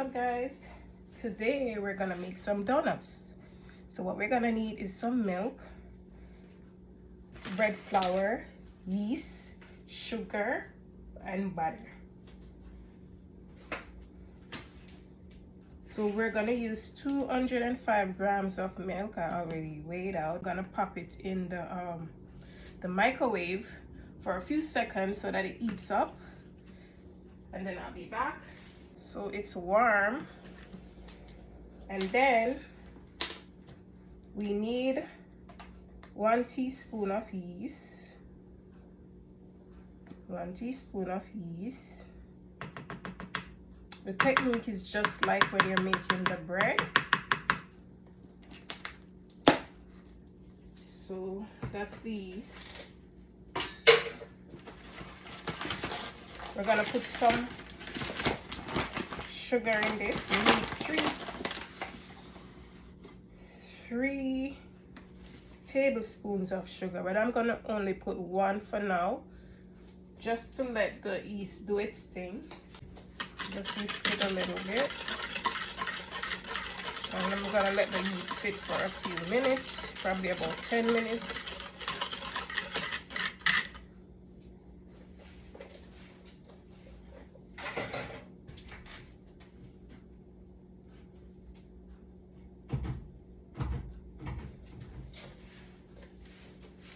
up guys? Today we're gonna make some donuts. So what we're gonna need is some milk, bread flour, yeast, sugar, and butter. So we're gonna use 205 grams of milk. I already weighed out. Gonna pop it in the microwave for a few seconds so that it heats up, and then I'll be back. So it's warm, and then we need 1 teaspoon of yeast. 1 teaspoon of yeast. The technique is just like when you're making the bread. So that's the yeast. We're gonna put some sugar in this. We need three tablespoons of sugar, but I'm gonna only put 1 for now, just to let the yeast do its thing. Just whisk it a little bit, and I'm gonna let the yeast sit for a few minutes, probably about 10 minutes.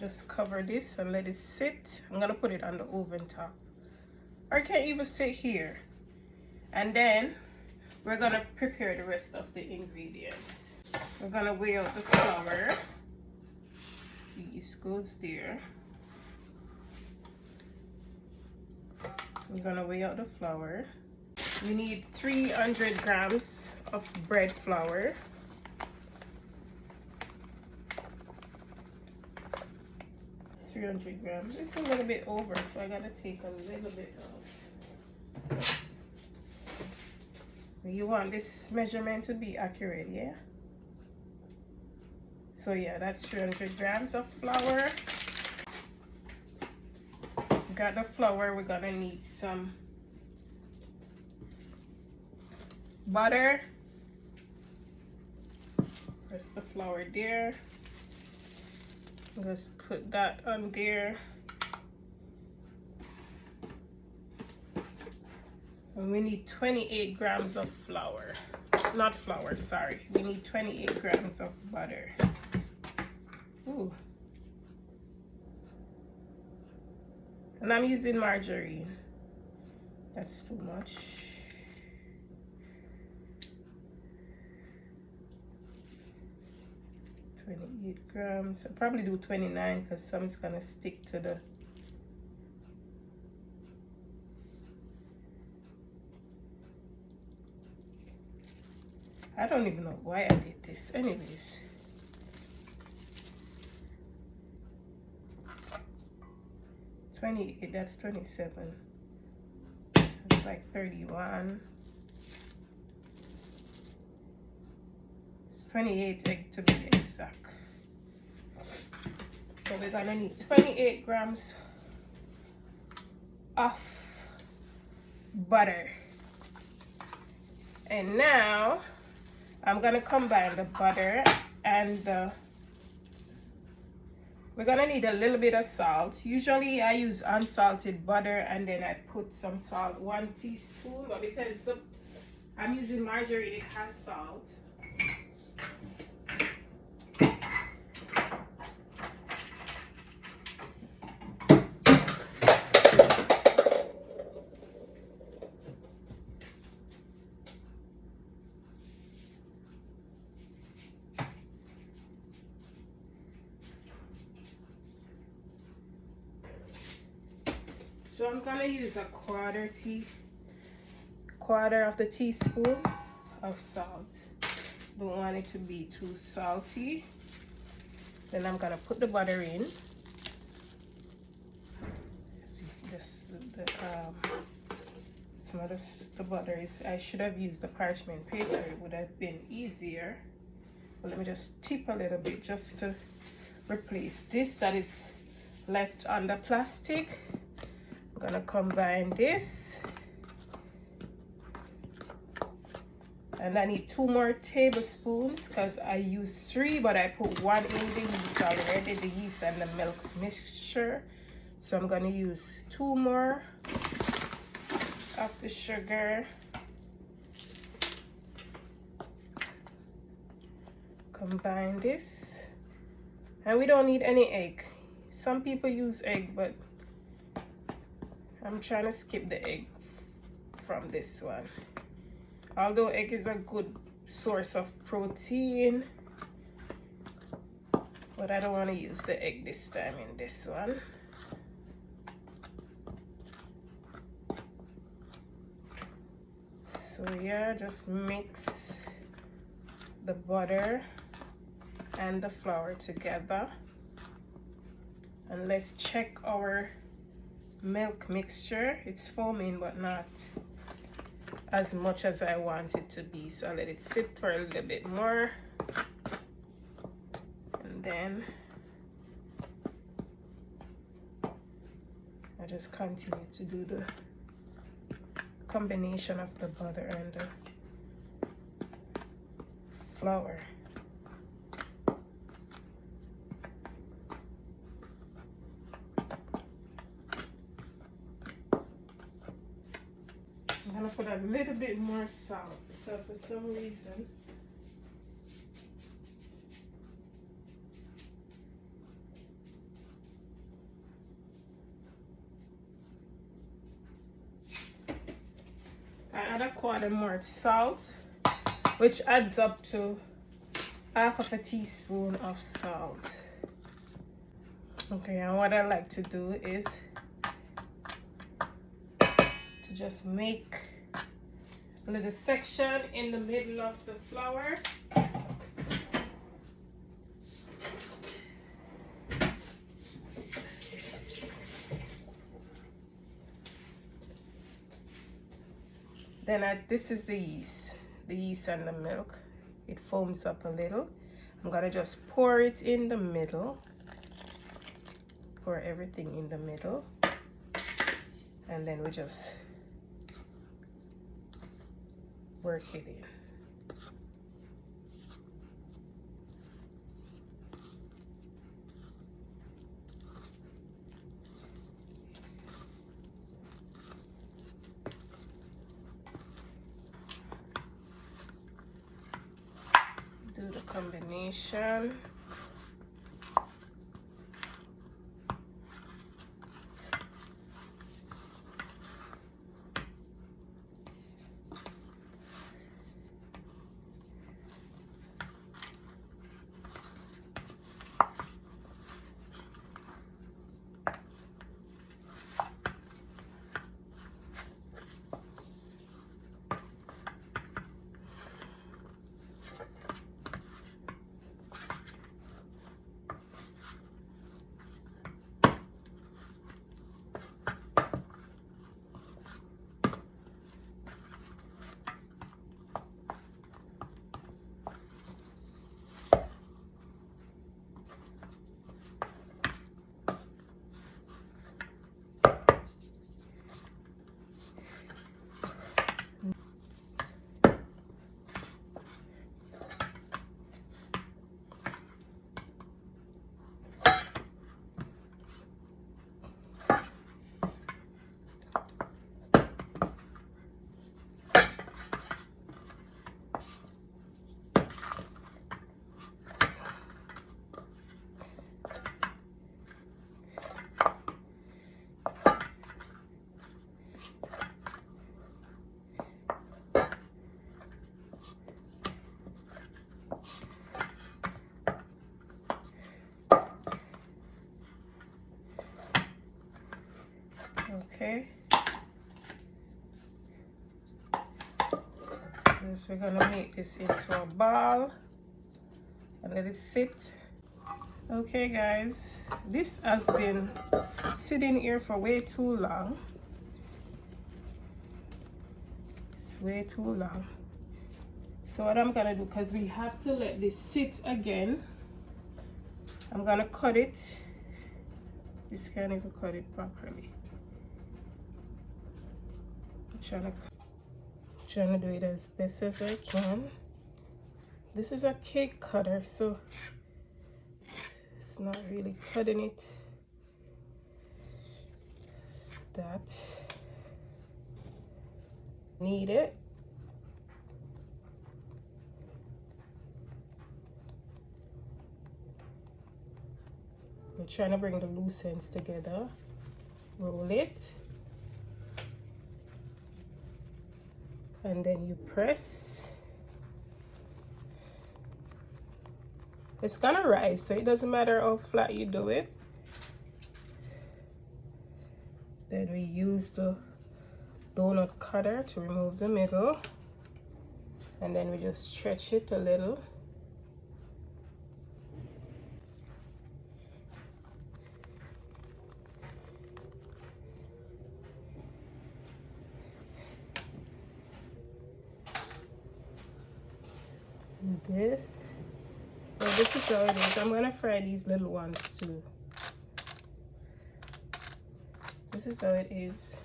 Just cover this and let it sit. I'm gonna put it on the oven top, or I can't even sit here. And then we're gonna prepare the rest of the ingredients. We're gonna weigh out the flour. The yeast goes there. We're gonna weigh out the flour. We need 300 grams of bread flour. 300 grams. It's a little bit over, so I gotta take a little bit off. You want this measurement to be accurate, yeah? So yeah, that's 300 grams of flour. Got the flour. We're gonna need some butter. Press the flour there. Just put that on there. And we need 28 grams of flour. Not flour, sorry. We need 28 grams of butter. Ooh. And I'm using margarine. That's too much. $28 grams. I'll probably do 29 because some is gonna stick to the. I don't even know why I did this. Anyways. $28, that's 27. That's like 31. It's 28 egg to be exact. So we're gonna need 28 grams of butter. And now I'm gonna combine the butter and we're gonna need a little bit of salt. Usually I use unsalted butter and then I put some salt, 1 teaspoon, but because I'm using margarine, it has salt. So I'm gonna use a quarter of the teaspoon of salt. Don't want it to be too salty. Then I'm gonna put the butter in. See, some of the butter is. I should have used the parchment paper. It would have been easier. But let me just tip a little bit just to replace this that is left on the plastic. I'm gonna combine this And I need 2 more tablespoons because I used 3, but I put 1 in the yeast already, the yeast and the milk mixture. So I'm going to use 2 more of the sugar. Combine this. And we don't need any egg. Some people use egg, but I'm trying to skip the egg from this one. Although egg is a good source of protein, but I don't want to use the egg this time in this one. So yeah, just mix the butter and the flour together. And let's check our milk mixture. It's foaming, but not as much as I want it to be. So I'll let it sit for a little bit more. And then I just continue to do the combination of the butter and the flour. I'm gonna put a little bit more salt because for some reason I add a 1/4 more salt, which adds up to 1/2 teaspoon of salt. Okay, and what I like to do is to just make a little section in the middle of the flour. Then this is the yeast and the milk. It foams up a little. I'm gonna just pour it in the middle. Pour everything in the middle. And then we just work it in. Do the combination. Okay. So we're gonna make this into a ball and let it sit. Okay guys, this has been sitting here for way too long. It's way too long. So what I'm gonna do, because we have to let this sit again, I'm gonna cut it. This can't even cut it properly. trying to do it as best as I can. This is a cake cutter, so it's not really cutting it that need it. We're trying to bring the loose ends together. Roll it, and then you press. It's gonna rise, so it doesn't matter how flat you do it. Then we use the donut cutter to remove the middle, and then we just stretch it a little. And this. Well, this is how it is. I'm gonna fry these little ones too. This is how it is.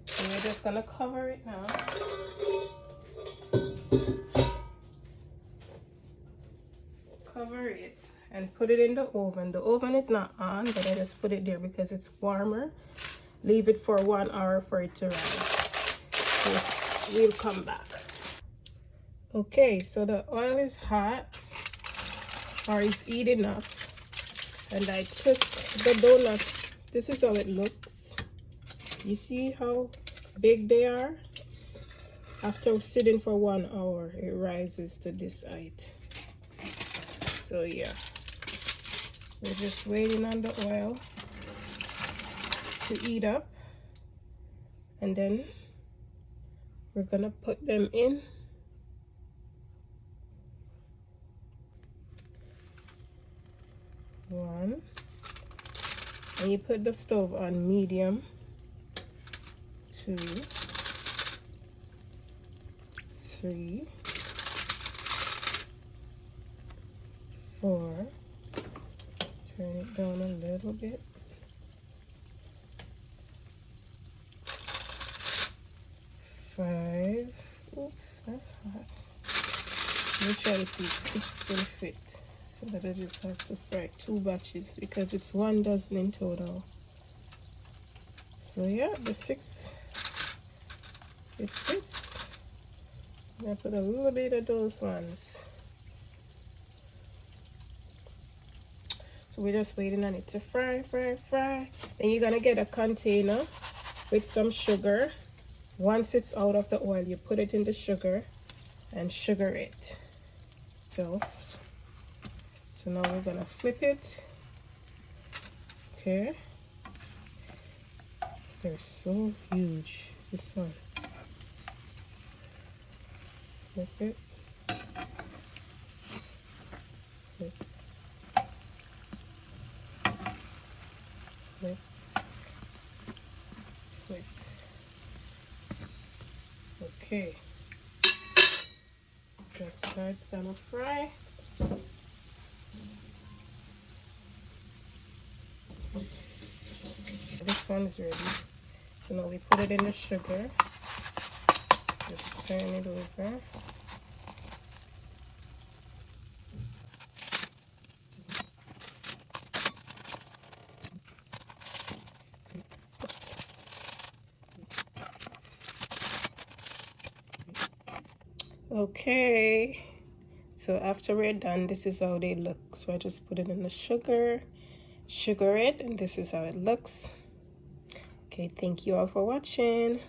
So we're just gonna cover it now. Cover it and put it in the oven. The oven is not on, but I just put it there because it's warmer. Leave it for 1 hour for it to rise. So we'll come back. Okay, so the oil is hot, or it's heating up, and I took the donuts. This is how it looks. You see how big they are? After sitting for 1 hour, it rises to this height. So yeah, we're just waiting on the oil to heat up, and then we're gonna put them in. One, and you put the stove on medium. 2, 3, 4. Turn it down a little bit. 5. Oops, that's hot. Let me try to see if 6 will fit. So that I just have to fry 2 batches because it's 1 dozen in total. So yeah, the 6, it fits. I put a little bit of those ones. So we're just waiting on it to fry. Then you're gonna get a container with some sugar. Once it's out of the oil, you put it in the sugar and sugar it. So now we're gonna flip it. Okay. They're so huge. This one. Flip it. Flip. Flip. Flip. Okay. That side's gonna fry. This one's ready. So now we put it in the sugar. Just turn it over. Okay, so after we're done, this is how they look. So I just put it in the sugar it, and this is how it looks. Okay, thank you all for watching.